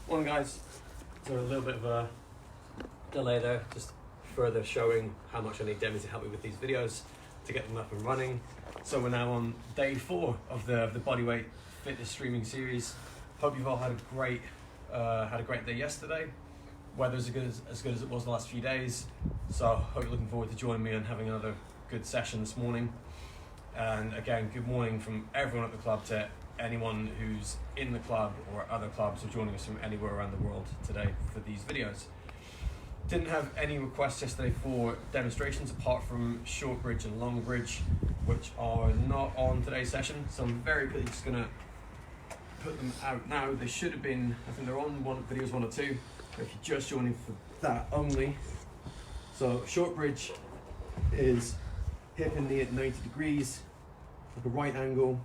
Morning guys, so a little bit of a delay there, just further showing how much I need Demi to help me with these videos to get them up and running. So we're now on day 4 of the bodyweight fitness streaming series. Hope you've all had a great day yesterday. Weather's as good as it was the last few days, so hope you're looking forward to joining me and having another good session this morning. And again, good morning from everyone at the club to anyone who's in the club or other clubs or joining us from anywhere around the world today for these videos. Didn't have any requests yesterday for demonstrations apart from short bridge and long bridge, which are not on today's session, so I'm very quickly just going to put them out now. They should have been, I think they're on videos 1 or 2, if you're just joining for that only. So short bridge is hip and knee at 90 degrees, like a right angle,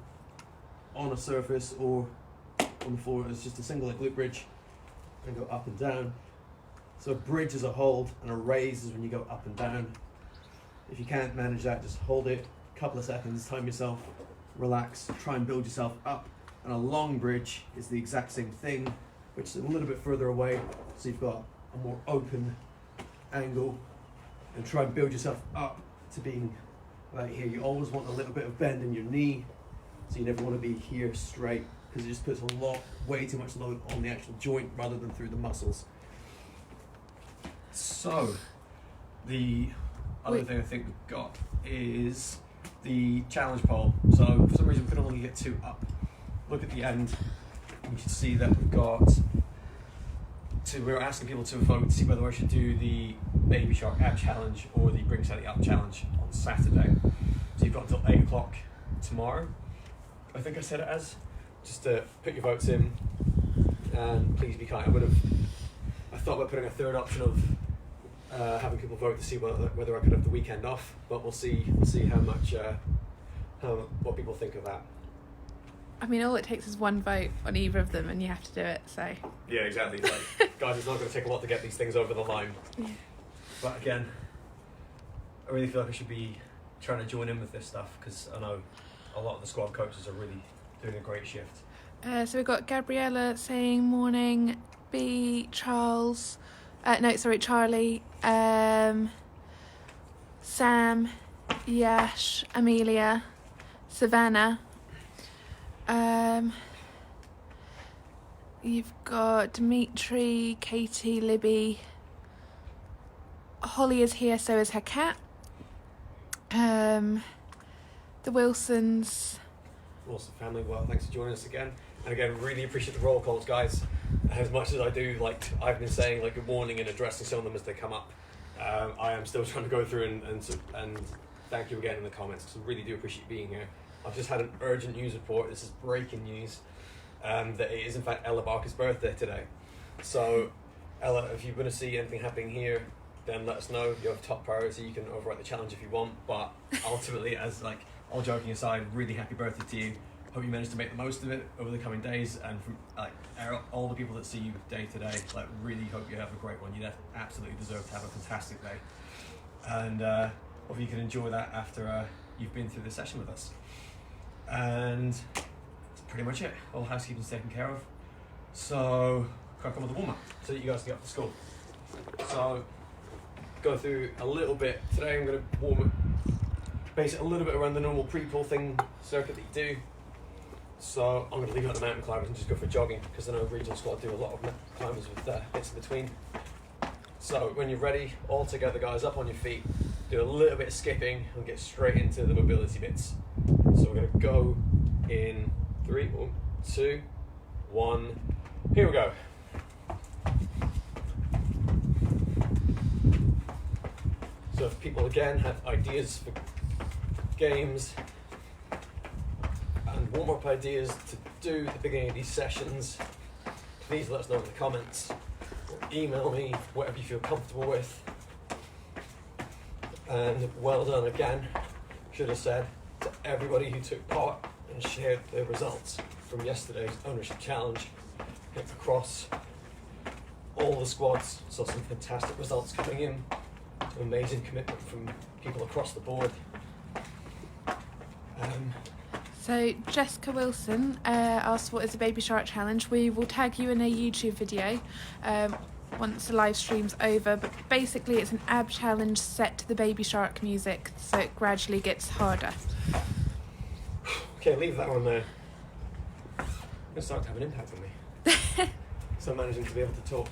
on a surface or on the floor. It's just a single leg glute bridge and go up and down. So a bridge is a hold and a raise is when you go up and down. If you can't manage that, just hold it a couple of seconds, time yourself, relax, try and build yourself up. And a long bridge is the exact same thing, which is a little bit further away, so you've got a more open angle, and try and build yourself up to being like here. You always want a little bit of bend in your knee, so you never want to be here straight, because it just puts way too much load on the actual joint rather than through the muscles. So the other thing I think we've got is the challenge poll. So for some reason we could only get 2 up. Look at the end, you can see that we're asking people to vote to see whether I should do the Baby Shark ab challenge or the Bring Sally up challenge on Saturday. So you've got until 8 o'clock tomorrow, I think I said it as, just to put your votes in, and please be kind. I thought about putting a third option of having people vote to see whether I could have the weekend off, but we'll see how much what people think of that. I mean, all it takes is 1 vote on either of them and you have to do it, so... Yeah, exactly. Like, guys, it's not going to take a lot to get these things over the line. Yeah. But again, I really feel like I should be trying to join in with this stuff, because I know a lot of the squad coaches are really doing a great shift. So we've got Gabriella saying morning, Charlie, Sam, Yash, Amelia, Savannah. You've got Dimitri, Katie, Libby. Holly is here, so is her cat. The Wilson family, well, thanks for joining us again. And again, really appreciate the roll calls, guys. As much as I do, like I've been saying, like good morning and addressing some of them as they come up, I am still trying to go through and thank you again in the comments, because I really do appreciate being here. I've just had an urgent news report. This is breaking news, that it is in fact Ella Barker's birthday today. So Ella, if you're going to see anything happening here, then let us know. You have top priority. You can overwrite the challenge if you want, but ultimately, as like all joking aside, really happy birthday to you. Hope you manage to make the most of it over the coming days, and from like all the people that see you day to day, like really hope you have a great one. You absolutely deserve to have a fantastic day, and hope you can enjoy that after you've been through this session with us. And that's pretty much it. All housekeeping's taken care of. So crack on with the warm up so that you guys can get off to school. So go through a little bit today. I'm going to warm it, base it a little bit around the normal pre-pull thing circuit that you do. So I'm going to leave out the mountain climbers and just go for jogging, because I know regional squad do a lot of climbers with bits in between. So when you're ready, all together guys, up on your feet, do a little bit of skipping and get straight into the mobility bits. So we're going to go in 3, 2, 1, here we go. So if people again have ideas for games and warm-up ideas to do at the beginning of these sessions, please let us know in the comments or email me, whatever you feel comfortable with. And well done again, should have said, to everybody who took part and shared their results from yesterday's ownership challenge across all the squads. Saw some fantastic results coming in, amazing commitment from people across the board. So So Jessica Wilson asked what is a baby shark challenge. We will tag you in a YouTube video once the live stream's over, but basically it's an ab challenge set to the baby shark music, so it gradually gets harder. Okay, leave that one there. It's starting to have an impact on me. So I'm managing to be able to talk.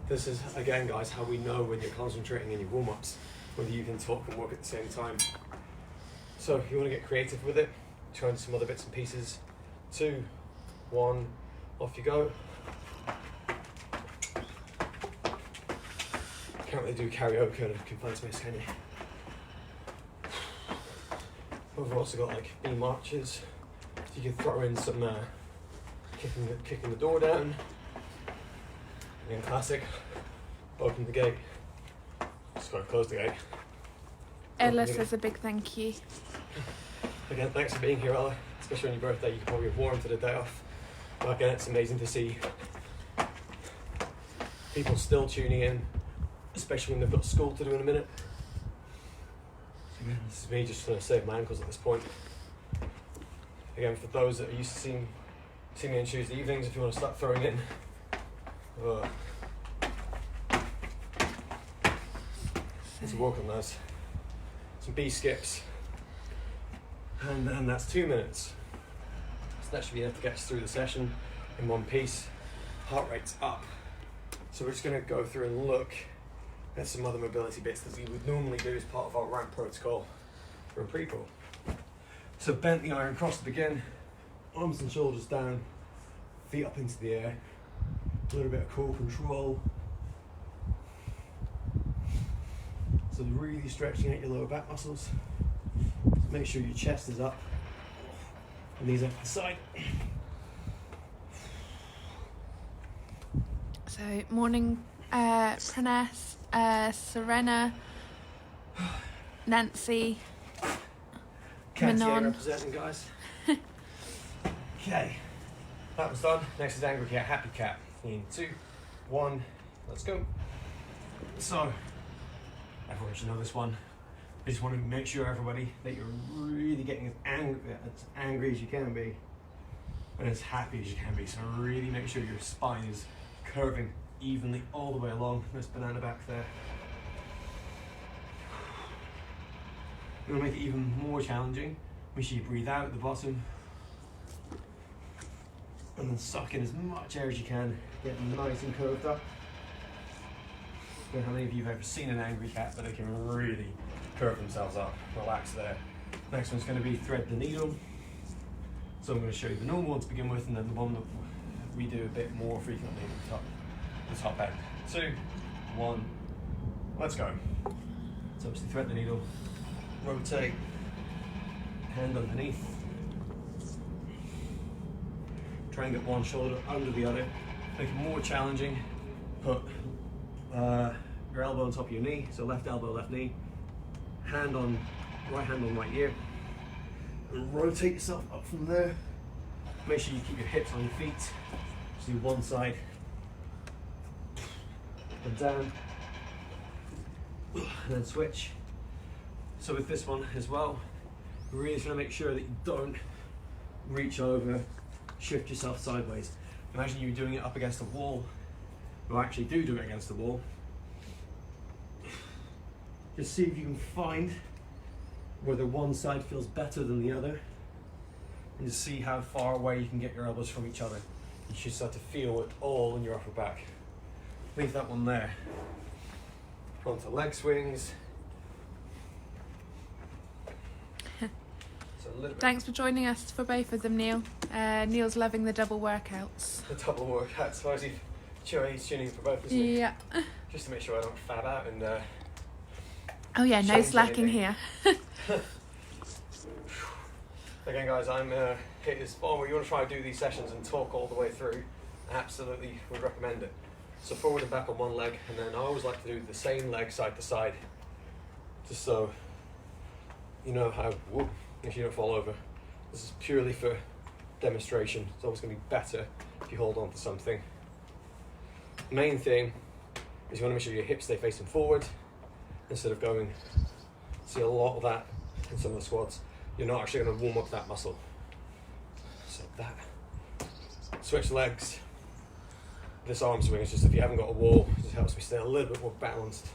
This is, again guys, how we know when you're concentrating in your warm-ups, whether you can talk and work at the same time. So if you want to get creative with it, try some other bits and pieces. 2, 1, off you go. Can't really do karaoke in a confined space, can you? We've also got like B marches. So you can throw in some kicking the door down. And then classic, open the gate. Just gotta close the gate. Ella says a big thank you. Again, thanks for being here, Ella. Especially on your birthday, you can probably have warranted a day off. But again, it's amazing to see people still tuning in, especially when they've got school to do in a minute. This is me just trying to save my ankles at this point. Again, for those that are used to seeing me on Tuesday evenings, if you want to start throwing in let's work on those. Some B skips. And then that's 2 minutes. So that should be able to get us through the session in one piece. Heart rate's up. So we're just going to go through and look at some other mobility bits that we would normally do as part of our ramp protocol for a pre-pull. So bent the iron cross to begin, arms and shoulders down, feet up into the air, a little bit of core control. So really stretching out your lower back muscles. Make sure your chest is up and knees up to the side. So morning, Pranes, Serena, Nancy, Cartier Manon. representing, guys. Okay, that was done. Next is Angry Cat, Happy Cat. In 2, 1, let's go. So, everyone should know this one. I just want to make sure, everybody, that you're really getting as angry as you can be and as happy as you can be. So really make sure your spine is curving evenly all the way along this banana back there. I'm going to make it even more challenging. Make sure you breathe out at the bottom and then suck in as much air as you can, getting nice and curved up. I don't know how many of you have ever seen an angry cat, but they can really curve themselves up. Relax there. Next one's going to be thread the needle. So I'm going to show you the normal one to begin with, and then the one that we do a bit more frequently at the top end. 2, 1, let's go. So obviously thread the needle, rotate, hand underneath. Try and get one shoulder under the other. Make it more challenging. Put your elbow on top of your knee, so left elbow, left knee. Right hand on right ear. And rotate yourself up from there. Make sure you keep your hips on your feet. Just do one side. And down. And then switch. So with this one as well, we're really trying to make sure that you don't reach over, shift yourself sideways. Imagine you're doing it up against a wall. Or actually do it against the wall. Just see if you can find whether one side feels better than the other, and just see how far away you can get your elbows from each other. You should start to feel it all in your upper back. Leave that one there. Onto leg swings. So a little bit. Thanks for joining us for both of them, Neil. Neil's loving the double workouts. The double workouts. So he's tuning for both, isn't he? Yeah. Just to make sure I don't fab out and Oh yeah, no change slacking anything. here. Again, guys, I'm hit this spot where you want to try to do these sessions and talk all the way through. Absolutely would recommend it. So forward and back on one leg, and then I always like to do the same leg side to side, just so you know how, if you don't fall over. This is purely for demonstration. It's always going to be better if you hold on to something. Main thing is you want to make sure your hips stay facing forward instead of going. See a lot of that in some of the squats. You're not actually going to warm up that muscle. So that. Switch legs. This arm swing is just, if you haven't got a wall, it just helps me stay a little bit more balanced.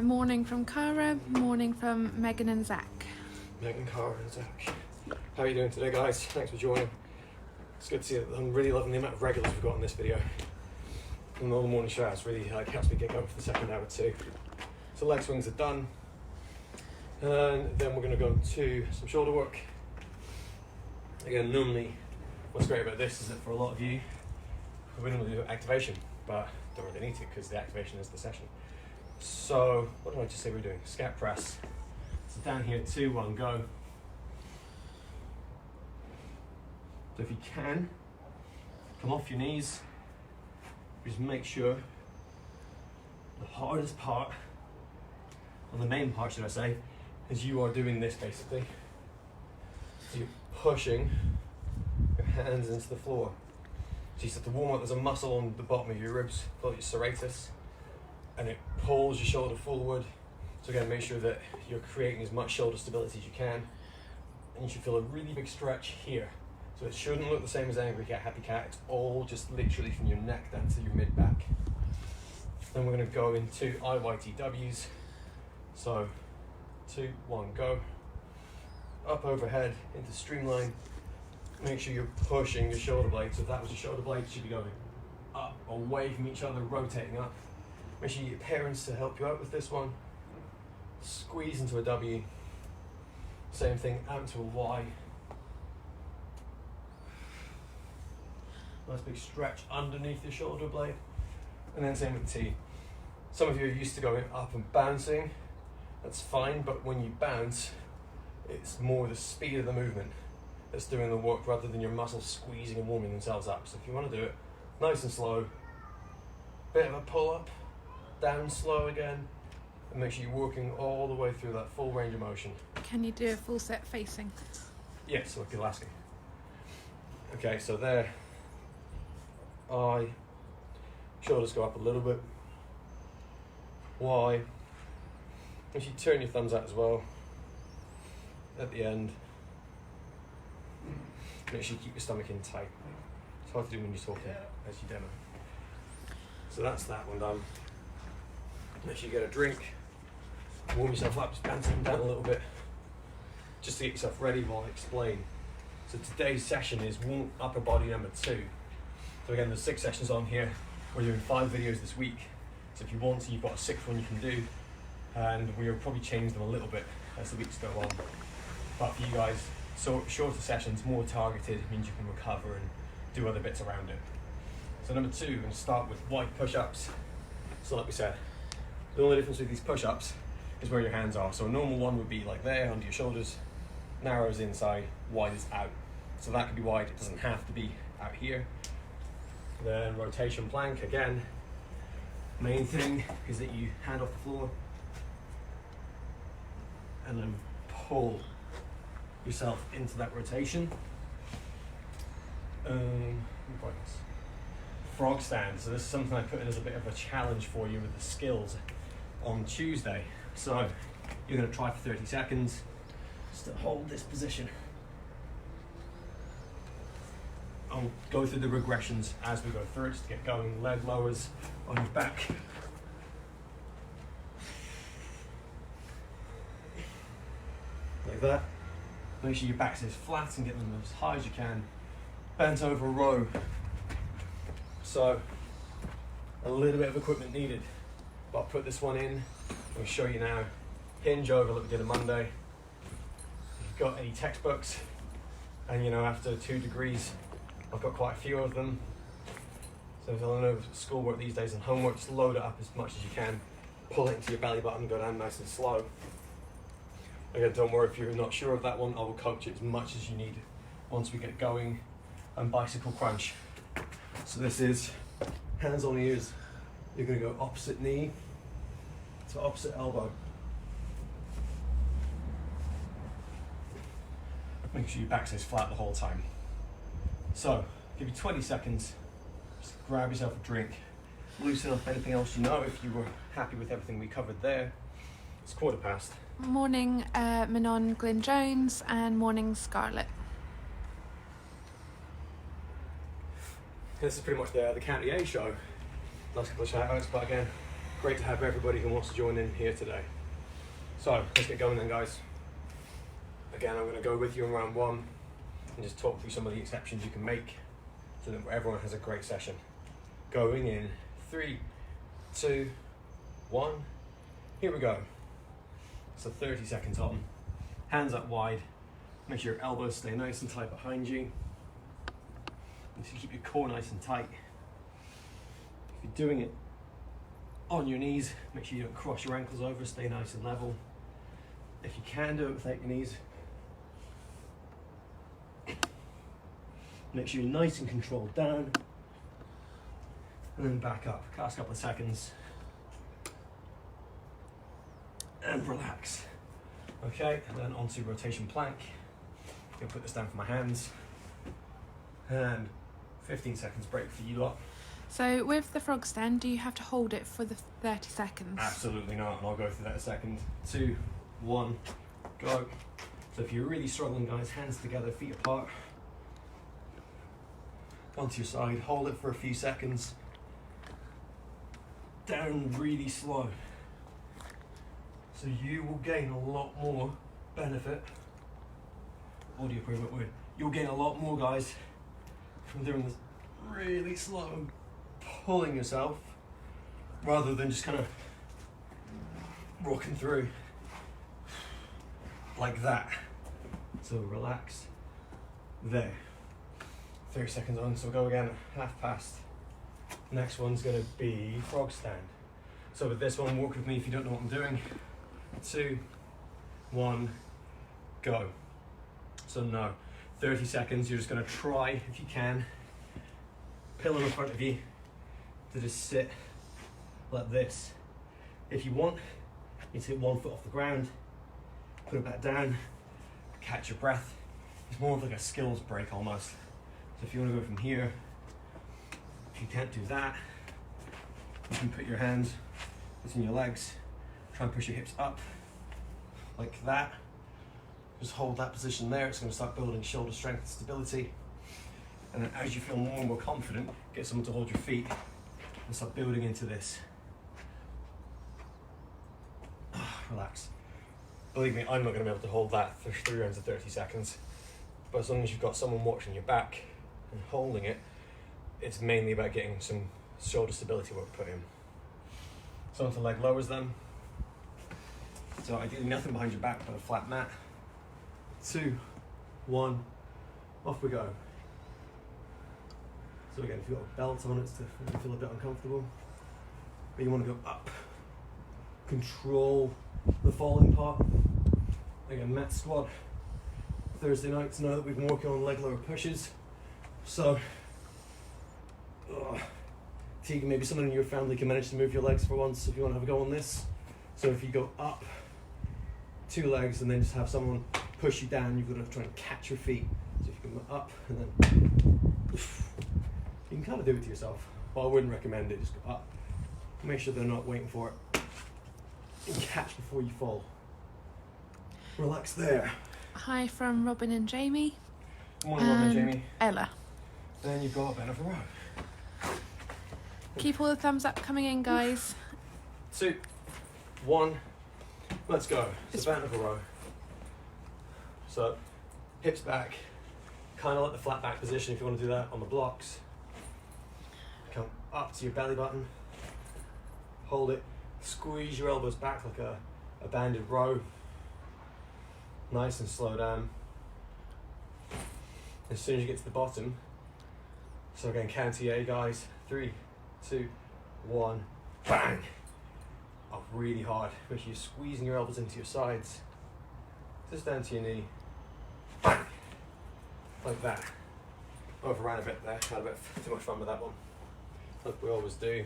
Morning from Cara, morning from Megan and Zach. Megan, Cara and Zach. How are you doing today, guys? Thanks for joining. It's good to see that. I'm really loving the amount of regulars we've got in this video. And all the morning showers really helps me get going for the second hour too. So leg swings are done. And then we're going to go to some shoulder work. Again, normally, what's great about this is that for a lot of you, we normally do activation, but don't really need to because the activation is the session. So, what did I just say we're doing? Scat press. So down here, 2, 1, go. So if you can, come off your knees. Just make sure the hardest part, or the main part should I say, is you are doing this basically. So you're pushing your hands into the floor. So you start to warm up, there's a muscle on the bottom of your ribs called your serratus, and it pulls your shoulder forward. So again, make sure that you're creating as much shoulder stability as you can. And you should feel a really big stretch here. So it shouldn't look the same as angry cat, happy cat. It's all just literally from your neck down to your mid back. Then we're gonna go into IYTWs. So 2, 1, go. Up overhead into streamline. Make sure you're pushing your shoulder blades. So if that was your shoulder blade, you should be going up, away from each other, rotating up. Make sure you get parents to help you out with this one. Squeeze into a W. Same thing, out into a Y. Nice big stretch underneath your shoulder blade. And then same with T. Some of you are used to going up and bouncing. That's fine, but when you bounce, it's more the speed of the movement that's doing the work rather than your muscles squeezing and warming themselves up. So if you want to do it nice and slow, bit of a pull up, down slow again, and make sure you're working all the way through that full range of motion. Can you do a full set facing? Yes, like you're asking. Okay, so there, I, shoulders go up a little bit, Y, and you turn your thumbs out as well, at the end, make sure you keep your stomach in tight. It's hard to do when you're talking as you demo. So that's that one done. Make sure you get a drink, warm yourself up, just bounce them down a little bit, just to get yourself ready while I explain. So today's session is warm upper body number 2. So again, there's 6 sessions on here. We're doing 5 videos this week. So if you want to, you've got a 6th one you can do. And we'll probably change them a little bit as the weeks go on. But for you guys, so shorter sessions, more targeted, means you can recover and do other bits around it. So number 2, we're going to start with wide push-ups. So like we said, the only difference with these push-ups is where your hands are. So a normal one would be like there, under your shoulders, narrows inside, wide is out. So that could be wide, it doesn't have to be out here. Then rotation plank, again, main thing is that you hand off the floor and then pull yourself into that rotation. Frog stand, so this is something I put in as a bit of a challenge for you with the skills on Tuesday. So you're going to try for 30 seconds just to hold this position. I'll go through the regressions as we go through it, just to get going. Leg lowers on your back. Like that. Make sure your back stays flat and get them as high as you can. Bent over row. So, a little bit of equipment needed, but I'll put this one in. I'll show you now. Hinge over like we did on Monday. If you've got any textbooks, and you know, after 2 degrees, I've got quite a few of them. So if I know schoolwork these days and homework, just load it up as much as you can. Pull it into your belly button, go down nice and slow. Again, don't worry if you're not sure of that one, I will coach it as much as you need once we get going. And bicycle crunch. So this is hands on ears. You're going to go opposite knee to opposite elbow. Make sure your back stays flat the whole time. So, give you 20 seconds. Just grab yourself a drink. Loosen up anything else you know if you were happy with everything we covered there. It's 1:15. Morning Manon Glyn Jones and morning Scarlett. This is pretty much the County A show. Last couple of shout outs, but again, great to have everybody who wants to join in here today. So let's get going then, guys. Again, I'm going to go with you in round one and just talk through some of the exceptions you can make so that everyone has a great session. Going in 3, 2, 1, here we go. So 30 seconds on, hands up wide, make sure your elbows stay nice and tight behind you. And so keep your core nice and tight. If you're doing it on your knees, make sure you don't cross your ankles over, stay nice and level. If you can do it without your knees, make sure you're nice and controlled down, and then back up. Last couple of seconds, and relax. Okay, and then onto rotation plank. I'm gonna put this down for my hands, and 15 seconds break for you lot. So with the frog stand, do you have to hold it for the 30 seconds? Absolutely not, and I'll go through that in a second. 2, 1, go. So if you're really struggling, guys, hands together, feet apart, onto your side, hold it for a few seconds, down really slow. So you will gain a lot more benefit, audio improvement word, you'll gain a lot more, guys, from doing this really slow and pulling yourself rather than just kind of rocking through like that. So relax there. 30 seconds on, so go again, half past. Next one's gonna be frog stand. So with this one, walk with me if you don't know what I'm doing. 2, 1, go. So no, 30 seconds, you're just gonna try, if you can, pillow in front of you, to just sit like this. If you want, you take 1 foot off the ground, put it back down, catch your breath. It's more of like a skills break almost. So if you want to go from here, if you can't do that, you can put your hands between your legs, try and push your hips up like that. Just hold that position there. It's going to start building shoulder strength and stability. And then as you feel more and more confident, get someone to hold your feet and start building into this. Relax. Believe me, I'm not going to be able to hold that for 3 rounds of 30 seconds. But as long as you've got someone watching your back and holding it, it's mainly about getting some shoulder stability work put in. So onto leg lowers then. So ideally nothing behind your back but a flat mat. 2, 1, off we go. So again, if you've got a belt on, it's to feel a bit uncomfortable. But you want to go up. Control the falling part. Again, mat squat. Thursday nights now that we've been working on leg lower pushes. So, Tegan, maybe someone in your family can manage to move your legs for once if you want to have a go on this. So if you go up 2 legs and then just have someone push you down, you've got to try and catch your feet. So if you can go up and then, you can kind of do it to yourself. But I wouldn't recommend it, just go up. Make sure they're not waiting for it. And catch before you fall. Relax there. Hi from Robin and Jamie. Good morning, Robin and Jamie. Ella. Then you've got a bend of a row. Keep all the thumbs up coming in, guys. 2, 1, let's go. It's a bend of a row. So, hips back, kind of like the flat back position if you want to do that on the blocks. Come up to your belly button, hold it, squeeze your elbows back like a banded row. Nice and slow down. As soon as you get to the bottom, so again, County A, guys. 3, 2, 1, bang! Up really hard. Make sure you're squeezing your elbows into your sides. Just down to your knee. Bang! Like that. Overran a bit there. Had a bit too much fun with that one. Like we always do.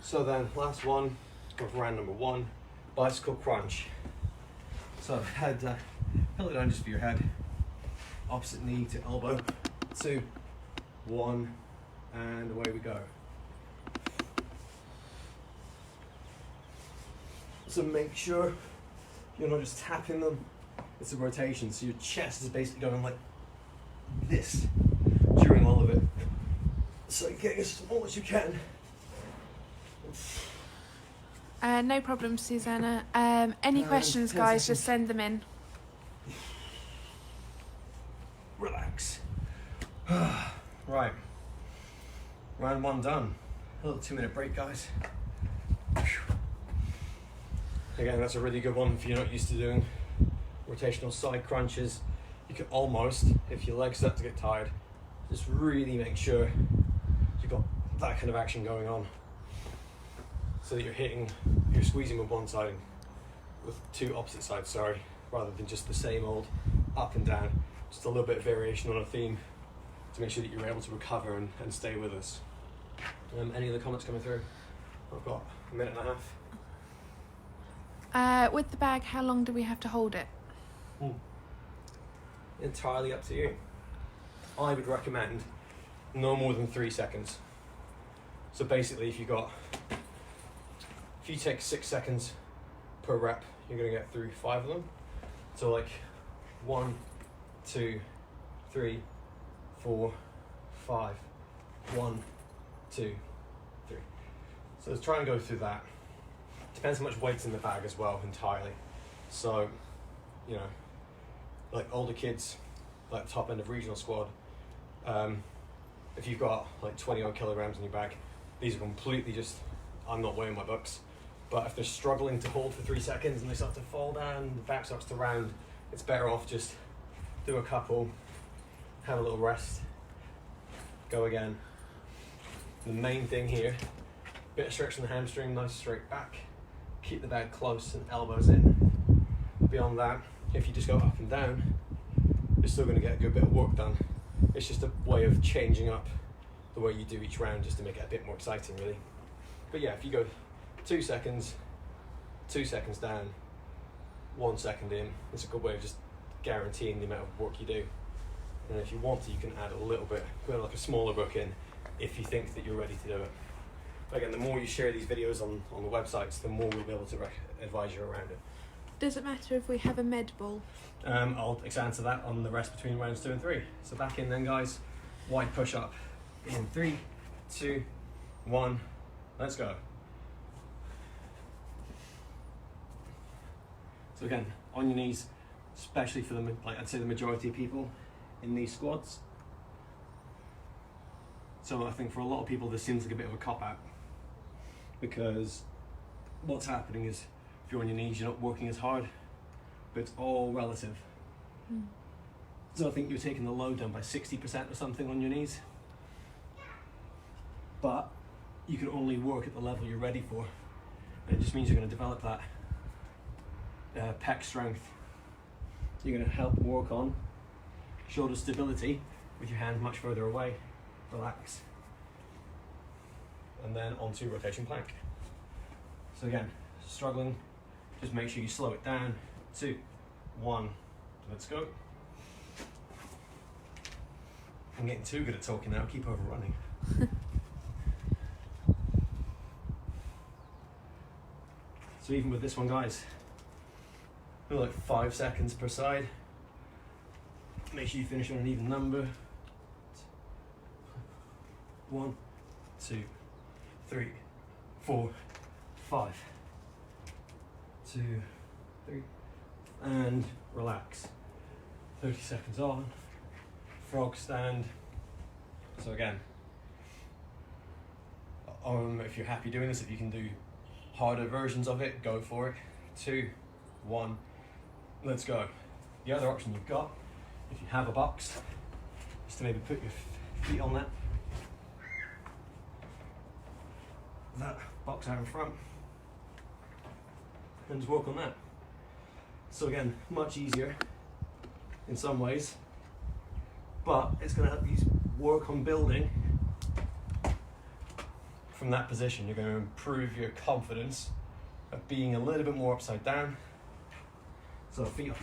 So then, last one of round number 1, bicycle crunch. So head, pillow down just for your head. Opposite knee to elbow. 2, 1, and away we go. So make sure you're not just tapping them, it's a rotation. So your chest is basically going like this during all of it. So get as small as you can. No problem, Susanna. Any questions, 10 guys, seconds. just send them in. Relax. Right. Round 1 done. A little 2-minute break, guys. Again, that's a really good one if you're not used to doing rotational side crunches. You can almost, if your legs start to get tired, just really make sure you've got that kind of action going on, so that you're squeezing with one side, with two opposite sides, sorry, rather than just the same old up and down. Just a little bit of variation on a theme to make sure that you're able to recover and stay with us. Any other comments coming through? I've got a minute and a half. With the bag, how long do we have to hold it? Entirely up to you. I would recommend no more than 3 seconds. So basically, if you take 6 seconds per rep, you're going to get through 5 of them. So like 1, 2, 3, 4, 5. 1, 2, 3. So let's try and go through that. Depends how much weight's in the bag as well, entirely. So, you know, like older kids, like top end of regional squad, if you've got like 20 odd kilograms in your bag, these are completely just, I'm not weighing my books. But if they're struggling to hold for 3 seconds and they start to fall down, the back starts to round, it's better off just do a couple, have a little rest, go again. The main thing here, bit of stretch in the hamstring, nice straight back, keep the bag close and elbows in. Beyond that, if you just go up and down, you're still going to get a good bit of work done. It's just a way of changing up the way you do each round just to make it a bit more exciting, really. But yeah, if you go 2 seconds, 2 seconds down, 1 second in, it's a good way of just guaranteeing the amount of work you do. And if you want to, you can add a little bit, put like a smaller book in if you think that you're ready to do it. But again, the more you share these videos on the websites, the more we'll be able to advise you around it. Does it matter if we have a med ball? I'll answer that on the rest between rounds 2 and 3. So back in then, guys. Wide push up. In 3, 2, 1. Let's go. So again, on your knees, especially for I'd say the majority of people in these squads. So I think for a lot of people this seems like a bit of a cop-out, because what's happening is if you're on your knees, you're not working as hard, but it's all relative. So I think you're taking the load down by 60% or something on your knees, but you can only work at the level you're ready for. And it just means you're going to develop that pec strength. You're going to help work on shoulder stability with your hand much further away. Relax. And then onto rotation plank. So again, struggling, just make sure you slow it down. 2, 1, let's go. I'm getting too good at talking now, keep overrunning. So even with this one, guys, we're like 5 seconds per side. Make sure you finish on an even number. 1, 2, 3, 4, 5. 2, 3, and relax. 30 seconds on. Frog stand. So again, if you're happy doing this, if you can do harder versions of it, go for it. 2, 1, let's go. The other option you've got, if you have a box, is to maybe put your feet on that box out in front and just work on that. So again, much easier in some ways, but it's going to help you work on building from that position. You're going to improve your confidence of being a little bit more upside down. So feet up,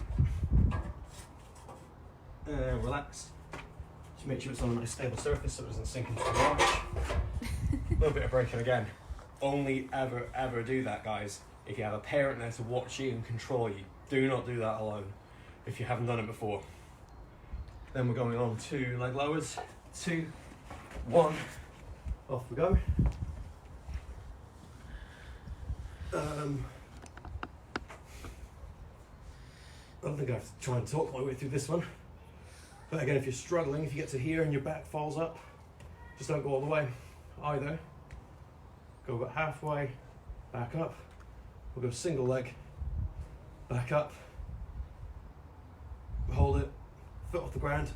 relax. Just make sure it's on a nice stable surface so it doesn't sink into the arch. A little bit of braking again. Only ever do that, guys, if you have a parent there to watch you and control you. Do not do that alone if you haven't done it before. Then we're going on to leg lowers. 2, 1, off we go. I don't think I have to try and talk my way through this one. But again, if you're struggling, if you get to here and your back falls up, just don't go all the way either. Go about halfway, back up. We'll go single leg, back up, hold it, foot off the ground,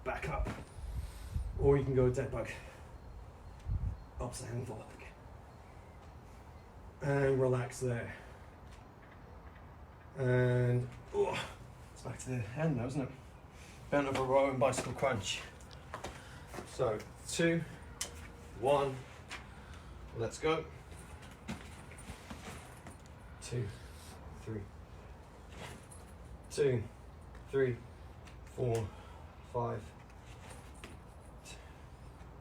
back up. Or you can go dead bug, upside and forward. And relax there. And it's back to the end now, isn't it? Bent over row and bicycle crunch. So 2, 1, let's go. 2, 3, 2, 3, 4, 5, 2,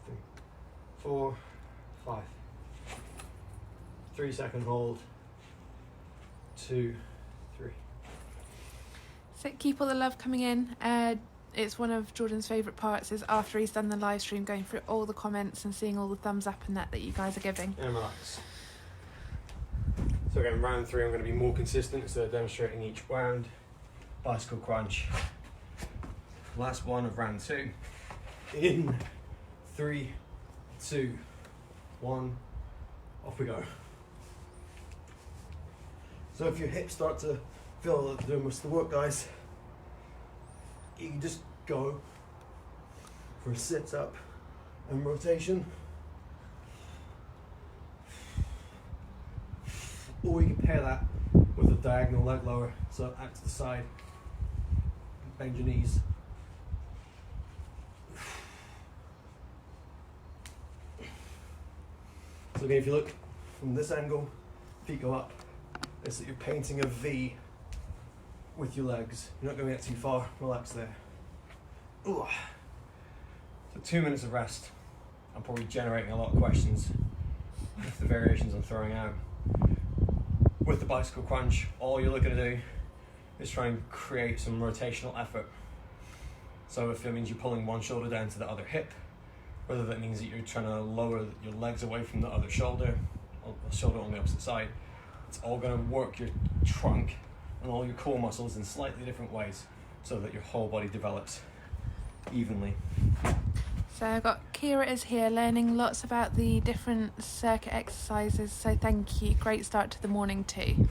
3, 4, 5. 3-second hold. 2, 3. So keep all the love coming in. It's one of Jordan's favourite parts is after he's done the live stream, going through all the comments and seeing all the thumbs up and that you guys are giving. And relax. So again, round 3 I'm going to be more consistent instead of demonstrating each round. Bicycle crunch. Last one of round 2. In 3, 2, 1, off we go. So if your hips start to feel like they're doing most of the work, guys, you can just go for a sit up and rotation. Or you can pair that with a diagonal leg lower, so out to the side, bend your knees. So again, if you look from this angle, feet go up, it's that you're painting a V with your legs. You're not going out too far, relax there. Ooh. So 2 minutes of rest. I'm probably generating a lot of questions with the variations I'm throwing out. With the bicycle crunch, all you're looking to do is try and create some rotational effort. So if it means you're pulling one shoulder down to the other hip, whether that means that you're trying to lower your legs away from the other shoulder, or shoulder on the opposite side, it's all going to work your trunk and all your core muscles in slightly different ways so that your whole body develops evenly. So I've got Kira is here learning lots about the different circuit exercises, so thank you. Great start to the morning too.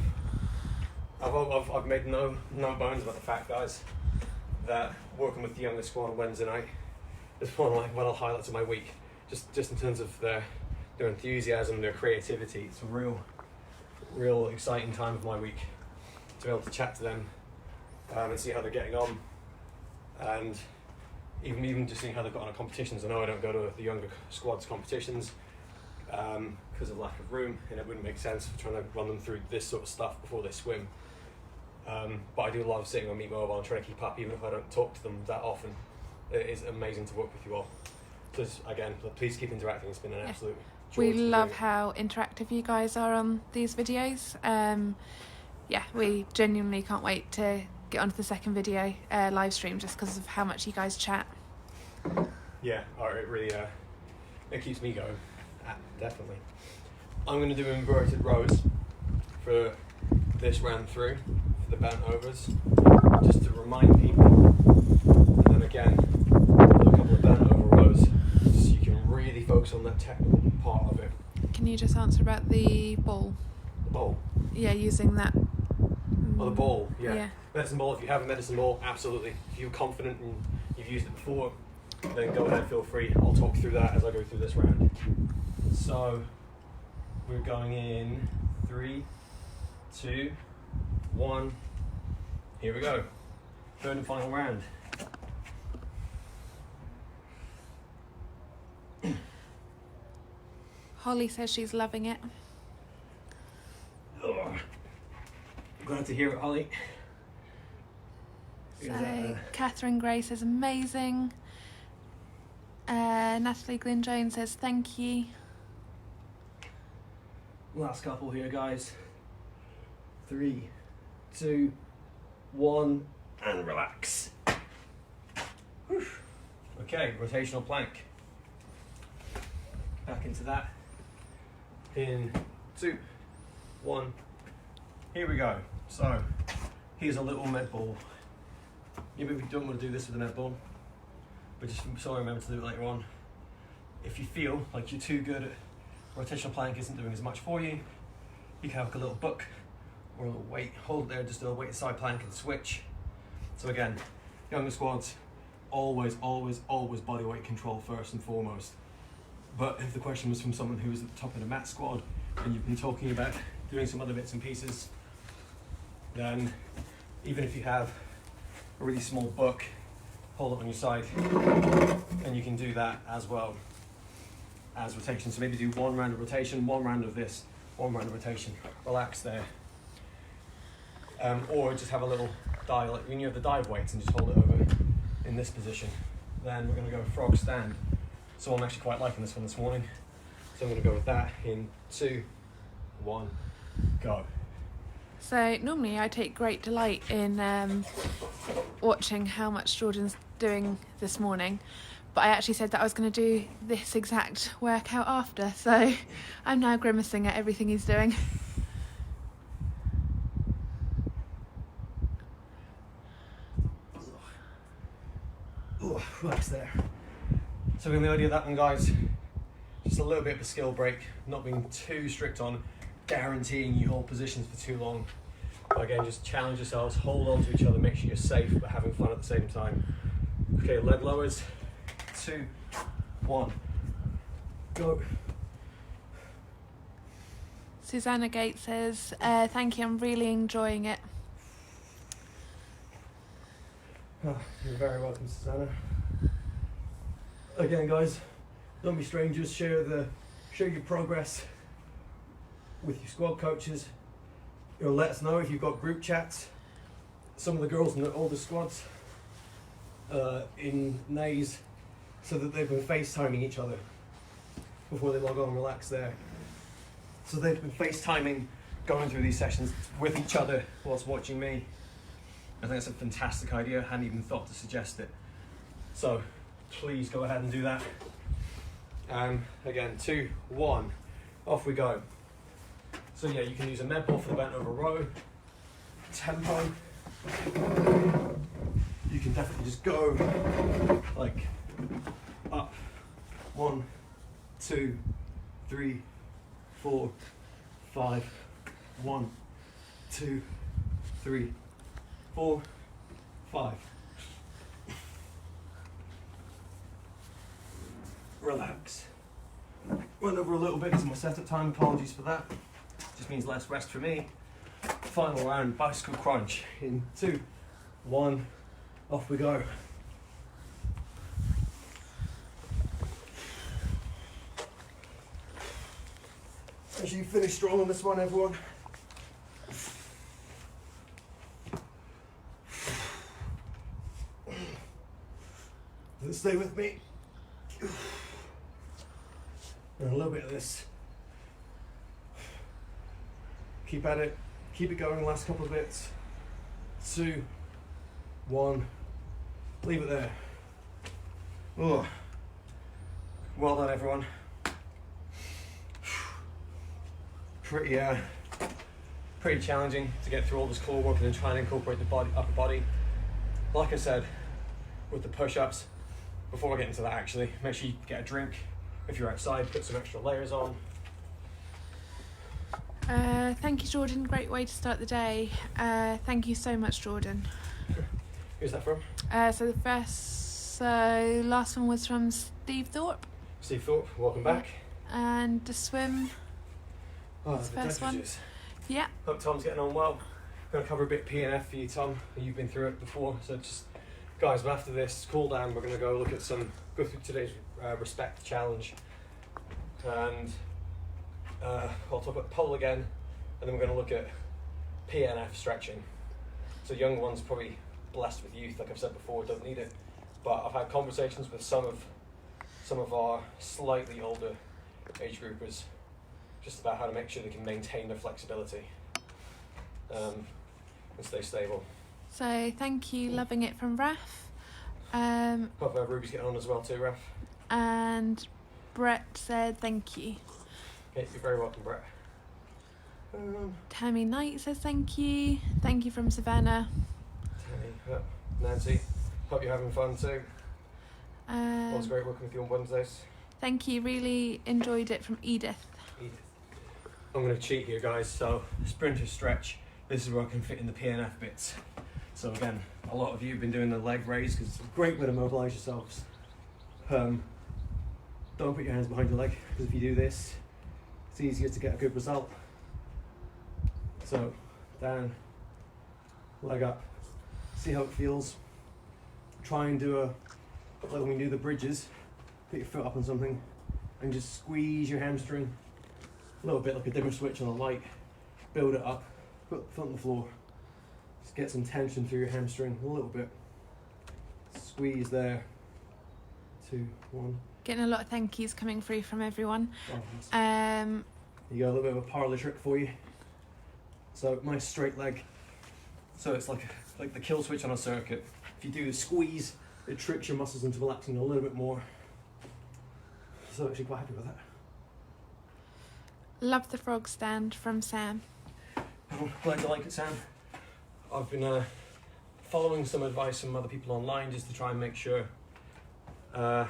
I've made no bones about the fact, guys, that working with the youngest squad on Wednesday night is one of the highlights of my week. Just in terms of their enthusiasm, their creativity. It's a real exciting time of my week to be able to chat to them and see how they're getting on, and even just seeing how they've got on at competitions. I know I don't go to the younger squads competitions because of lack of room, and it wouldn't make sense for trying to run them through this sort of stuff before they swim. But I do love sitting on Meet Mobile and trying to keep up, even if I don't talk to them that often. It is amazing to work with you all. So again, please keep interacting. It's been an absolute joy. We love how interactive you guys are on these videos. We genuinely can't wait to get onto the second video live stream just because of how much you guys chat. Yeah, it really it keeps me going. Definitely. I'm going to do inverted rows for this round through for the bent overs, just to remind people. And then again, a couple of bent over rows, so you can really focus on that technical part of it. Can you just answer about the ball? The ball. Yeah, using that. Oh, the ball. Yeah. Medicine ball. If you have a medicine ball, absolutely. If you're confident and you've used it before, then go ahead. Feel free. I'll talk through that as I go through this round. So we're going in 3, 2, 1. Here we go. Third and final round. Holly says she's loving it. Glad to hear it, Holly. So Catherine Gray says amazing. Natalie Glyn Jones says thank you. Last couple here, guys. 3, 2, 1, and relax. Whew. Okay, rotational plank. Back into that. In 2, 1. Here we go. So, here's a little med ball. You maybe don't want to do this with a med ball, but just so I remember to do it later on. If you feel like you're too good at rotational plank isn't doing as much for you, you can have like a little book or a little weight, hold it there, just do a weighted side plank and switch. So again, younger squads, always body weight control first and foremost. But if the question was from someone who was at the top of the mat squad and you've been talking about doing some other bits and pieces, then even if you have a really small book, hold it on your side and you can do that as well as rotation. So maybe do 1 round of rotation, 1 round of this, 1 round of rotation, relax there. Or just have a little dive, like when you have the dive weights, and just hold it over in this position. Then we're going to go frog stand. So I'm actually quite liking this one this morning. So I'm going to go with that in 2, 1, go. So normally I take great delight in watching how much Jordan's doing this morning, but I actually said that I was going to do this exact workout after, so I'm now grimacing at everything he's doing. Ooh, relax there. So in the idea of that one, guys, just a little bit of a skill break, not being too strict on guaranteeing you hold positions for too long. But again, just challenge yourselves, hold on to each other, make sure you're safe but having fun at the same time. Okay, leg lowers, 2, 1, go. Susanna Gates says, thank you, I'm really enjoying it. Oh, you're very welcome, Susanna. Again, guys, don't be strangers. Share your progress with your squad coaches. Let us know if you've got group chats. Some of the girls in the older squads in Nays, so that they've been FaceTiming each other before they log on and relax there. So they've been FaceTiming, going through these sessions with each other whilst watching me. I think that's a fantastic idea. I hadn't even thought to suggest it. So please go ahead and do that. Again, 2, 1, off we go. So yeah, you can use a med ball for the bent over row. Tempo. You can definitely just go like up. 1, 2, 3, 4, 5. 1, 2, 3, 4, 5. Relax. Went over a little bit because of my setup time, apologies for that. Just means less rest for me. Final round, bicycle crunch in 2, 1, off we go. Make sure you finish strong on this one, everyone. Stay with me. And a little bit of this. Keep at it. Keep it going. Last couple of bits. 2, 1. Leave it there. Oh, well done, everyone. Pretty challenging to get through all this core work and then try and incorporate the upper body. Like I said, with the push-ups, before I get into that actually, make sure you get a drink. If you're outside, put some extra layers on. Thank you, Jordan. Great way to start the day. Thank you so much, Jordan. Who's that from? So last one was from Steve Thorpe. Steve Thorpe, welcome back. And the swim. Oh, That's the the first one. beverages. Yeah. Hope Tom's getting on well. I'm going to cover a bit P&F for you, Tom. You've been through it before, so just, guys, after this cool down, we're going to go through today's respect challenge, and I'll talk about pull again, and then we're going to look at P&F stretching. So young ones probably blessed with youth, like I've said before, don't need it. But I've had conversations with some of our slightly older age groupers, just about how to make sure they can maintain their flexibility and stay stable. So thank you, loving it from Raf. Hope Ruby's getting on as well too, Raf. And Brett said thank you. Okay, you're very welcome, Brett. Tammy Knight says thank you. Thank you from Savannah. Tammy, Nancy, hope you're having fun too. It was great working with you on Wednesdays. Thank you, really enjoyed it from Edith. I'm going to cheat here, guys. So, sprinter stretch, this is where I can fit in the PNF bits. So again, a lot of you have been doing the leg raise because it's a great way to mobilise yourselves. Don't put your hands behind your leg, because if you do this, it's easier to get a good result. So, down, leg up, see how it feels. Try and do like when we do the bridges, put your foot up on something and just squeeze your hamstring. A little bit like a dimmer switch on a light. Build it up, put the foot on the floor. Just get some tension through your hamstring, a little bit. Squeeze there. 2, 1. Getting a lot of thank yous coming through from everyone. Oh, you got a little bit of a parlour trick for you. So my straight leg. So it's like the kill switch on a circuit. If you do the squeeze, it tricks your muscles into relaxing a little bit more. So I'm actually quite happy with that. Love the frog stand from Sam. I'm glad you like it, Sam. I've been following some advice from other people online just to try and make sure. I'm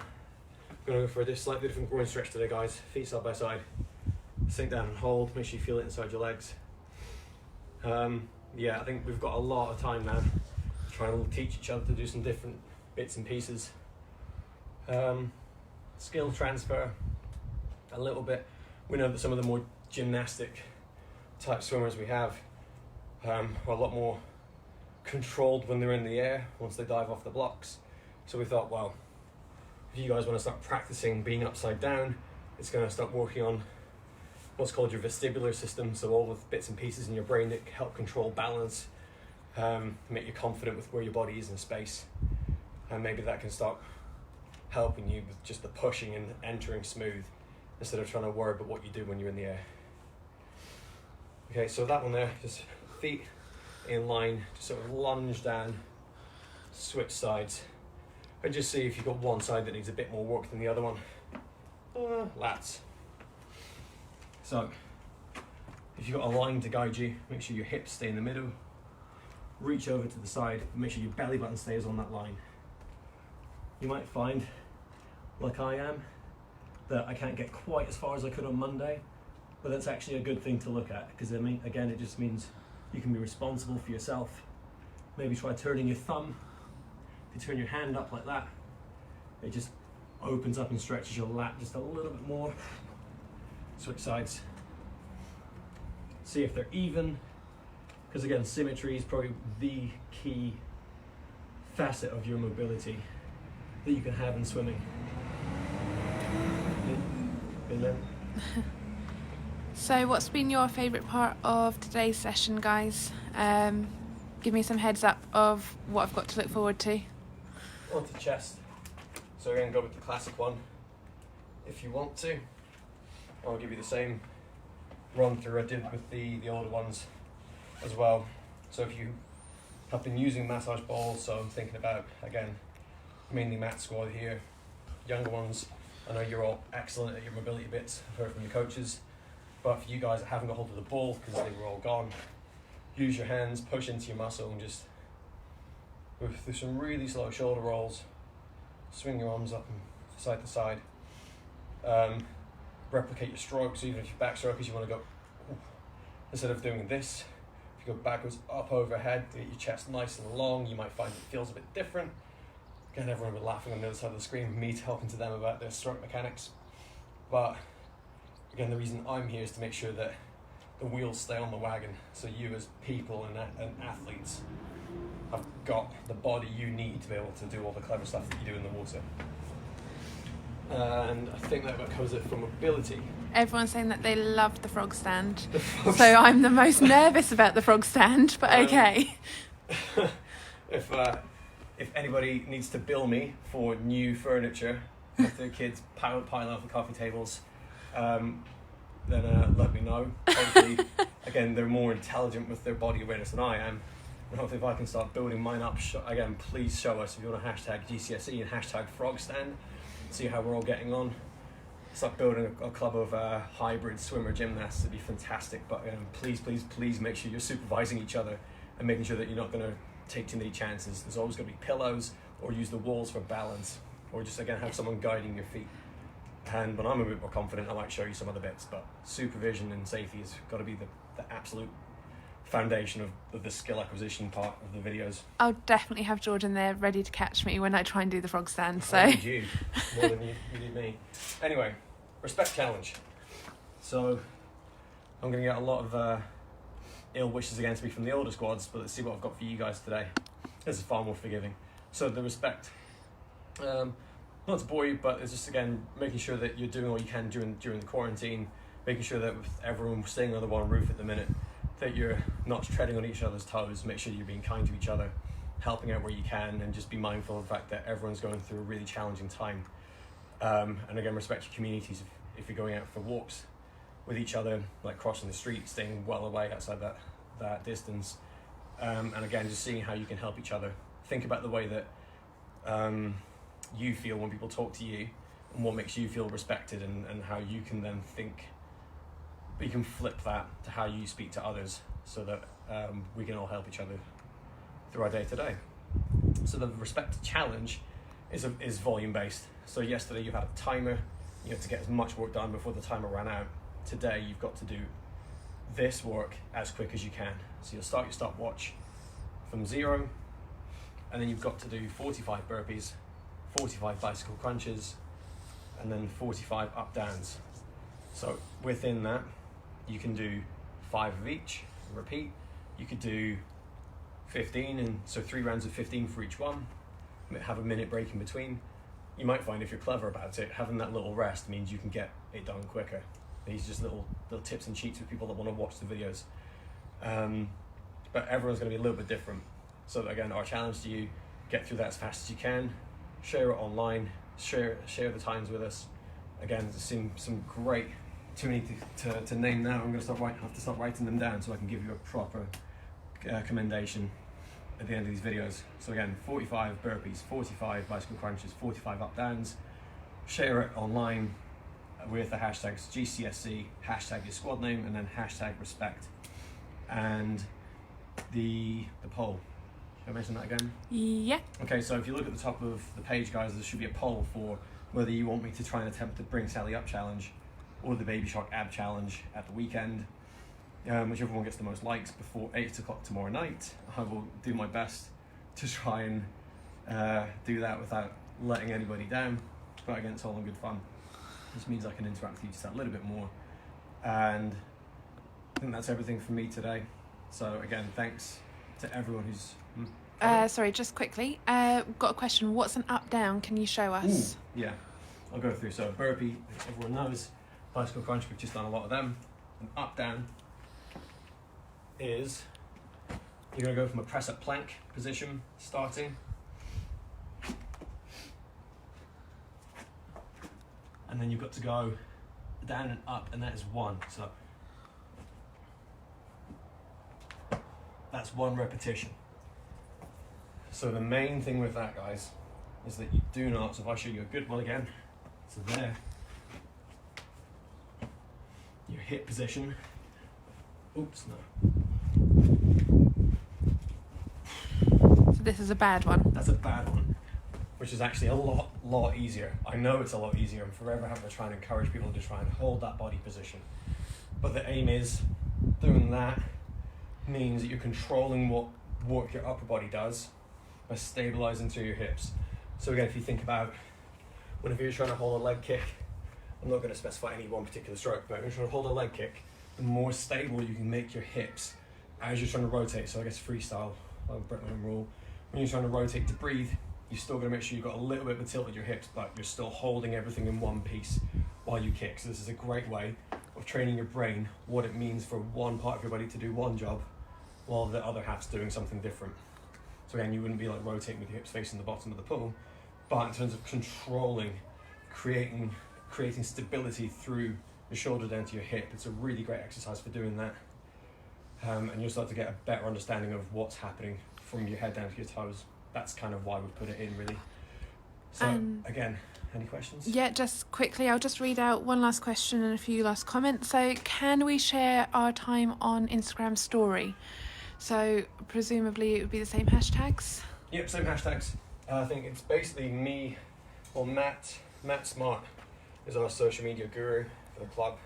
going to go for a slightly different groin stretch today, guys. Feet side by side. Sink down and hold. Make sure you feel it inside your legs. Yeah, I think we've got a lot of time now trying to teach each other to do some different bits and pieces. Skill transfer a little bit. We know that some of the more gymnastic type swimmers we have are a lot more controlled when they're in the air once they dive off the blocks. So we thought, well, if you guys want to start practicing being upside down, it's going to start working on what's called your vestibular system, so all the bits and pieces in your brain that help control balance, make you confident with where your body is in space, and maybe that can start helping you with just the pushing and entering smooth instead of trying to worry about what you do when you're in the air. Okay, so that one there, just feet in line, just sort of lunge down, switch sides, and just see if you've got one side that needs a bit more work than the other one. Lats. So, if you've got a line to guide you, make sure your hips stay in the middle, reach over to the side, and make sure your belly button stays on that line. You might find, like I am, that I can't get quite as far as I could on Monday, but that's actually a good thing to look at, because I mean, again, it just means you can be responsible for yourself. Maybe try turning your thumb. If you turn your hand up like that, it just opens up and stretches your lat just a little bit more. Switch sides. See if they're even, because again, symmetry is probably the key facet of your mobility that you can have in swimming. So what's been your favourite part of today's session, guys? Give me some heads up of what I've got to look forward to. Onto chest. So again, go with the classic one if you want to. I'll give you the same run through I did with the older ones as well. So if you have been using massage balls, so I'm thinking about, again, mainly mat squat here. Younger ones, I know you're all excellent at your mobility bits, I've heard from your coaches, but for you guys that haven't got hold of the ball because they were all gone, use your hands, push into your muscle and just go through some really slow shoulder rolls, swing your arms up and side to side. Replicate your strokes, even if your back stroke is you want to go, instead of doing this, if you go backwards up overhead to get your chest nice and long, you might find it feels a bit different. Again, everyone will be laughing on the other side of the screen, me talking to them about their stroke mechanics. But again, the reason I'm here is to make sure that the wheels stay on the wagon, so you as people and athletes have got the body you need to be able to do all the clever stuff that you do in the water. And I think that about covers it for mobility. Everyone's saying that they loved the frog stand. So I'm the most nervous about the frog stand, but okay. If anybody needs to bill me for new furniture, if their kids pile off the coffee tables, then let me know. Obviously, again, they're more intelligent with their body awareness than I am. And hopefully if I can start building mine up, again, please show us if you want to hashtag GCSE and hashtag frogstand, see how we're all getting on. Start building a club of hybrid swimmer gymnasts. It'd be fantastic. But please make sure you're supervising each other and making sure that you're not going to take too many chances. There's always going to be pillows, or use the walls for balance, or just again have someone guiding your feet. And when I'm a bit more confident, I might show you some other bits. But supervision and safety has got to be the absolute foundation of the skill acquisition part of the videos. I'll definitely have George in there ready to catch me when I try and do the frog stand. So I need you more than you need me. Anyway, respect challenge. So I'm going to get a lot of ill wishes against me from the older squads, but let's see what I've got for you guys today. This is far more forgiving. So the respect, not to bore you, but it's just again making sure that you're doing all you can during the quarantine, making sure that with everyone staying under one roof at the minute, that you're not treading on each other's toes. Make sure you're being kind to each other, helping out where you can, and just be mindful of the fact that everyone's going through a really challenging time. And again, respect your communities. If you're going out for walks with each other, like crossing the street, staying well away outside that distance, and again, just seeing how you can help each other. Think about the way that you feel when people talk to you, and what makes you feel respected, and how you can then think. But you can flip that to how you speak to others, so that we can all help each other through our day to day. So the respect challenge is volume based. So yesterday you had a timer. You had to get as much work done before the timer ran out. Today you've got to do this work as quick as you can. So you'll start your stopwatch from 0, and then you've got to do 45 burpees, 45 bicycle crunches, and then 45 up downs. So within that, you can do 5 of each, repeat. You could do 15, and so 3 rounds of 15 for each one. Have a minute break in between. You might find if you're clever about it, having that little rest means you can get it done quicker. These are just little tips and cheats for people that want to watch the videos. But everyone's going to be a little bit different. So again, our challenge to you, get through that as fast as you can, share it online, share the times with us. Again, there's some great, too many to name now. I'm going to have to start writing them down so I can give you a proper commendation at the end of these videos. So again, 45 burpees, 45 bicycle crunches, 45 up downs. Share it online with the hashtags GCSC, hashtag your squad name, and then hashtag respect. And the poll. Should I mention that again? yeah. Okay, so if you look at the top of the page, guys, there should be a poll for whether you want me to try and attempt the Bring Sally Up challenge or the Baby Shark ab challenge at the weekend. Whichever one gets the most likes before 8 o'clock tomorrow night. I will do my best to try and do that without letting anybody down. But again, it's all in good fun. This means I can interact with you just a little bit more. And I think that's everything from me today. So again, thanks to everyone who's... Sorry, just quickly. Got a question. What's an up down? Can you show us? Ooh, yeah, I'll go through. So burpee, everyone knows. Bicycle crunch, we've just done a lot of them. An up down is you're going to go from a press up plank position starting, and then you've got to go down and up, and that is 1. So that's 1 repetition. So the main thing with that, guys, is that you do not, so if I show you a good one again, so there, your hip position, oops, no. So this is a bad one. That's a bad one, which is actually a lot easier. I know it's a lot easier. I'm forever having to try and encourage people to try and hold that body position. But the aim is, doing that means that you're controlling what work your upper body does by stabilizing through your hips. So again, if you think about whenever you're trying to hold a leg kick, I'm not going to specify any one particular stroke, but when you're trying to hold a leg kick, the more stable you can make your hips as you're trying to rotate. So I guess freestyle, Bretman rule, when you're trying to rotate to breathe, you're still going to make sure you've got a little bit of a tilt with your hips, but you're still holding everything in one piece while you kick. So this is a great way of training your brain what it means for one part of your body to do one job while the other half's doing something different. So again, you wouldn't be like rotating with your hips facing the bottom of the pool, but in terms of controlling, creating stability through your shoulder down to your hip, it's a really great exercise for doing that. and you'll start to get a better understanding of what's happening from your head down to your toes. That's kind of why we put it in, really. So again, any questions? Yeah, just quickly, I'll just read out one last question and a few last comments. So, can we share our time on Instagram story? So, presumably it would be the same hashtags? Yep, same hashtags. I think it's basically me, or Matt Smart is our social media guru for the club.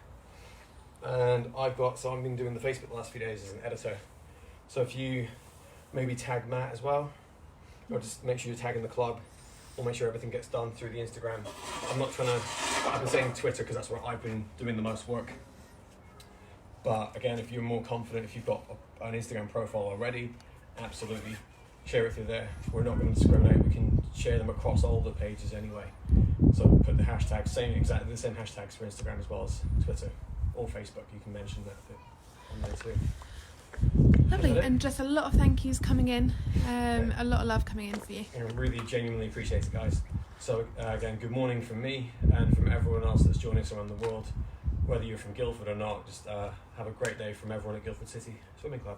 And I've been doing the Facebook the last few days as an editor. So if you maybe tag Matt as well, or just make sure you're tagging the club, or make sure everything gets done through the Instagram. I've been saying Twitter because that's where I've been doing the most work. But again, if you're more confident, if you've got an Instagram profile already, absolutely share it through there. We're not going to discriminate. We can share them across all the pages anyway. So put the hashtags, exactly the same hashtags for Instagram as well as Twitter or Facebook. You can mention that bit on there too. Lovely, and just a lot of thank yous coming in, a lot of love coming in for you. I really genuinely appreciate it, guys. So again, good morning from me and from everyone else that's joining us around the world. Whether you're from Guildford or not, just have a great day from everyone at Guildford City Swimming Club.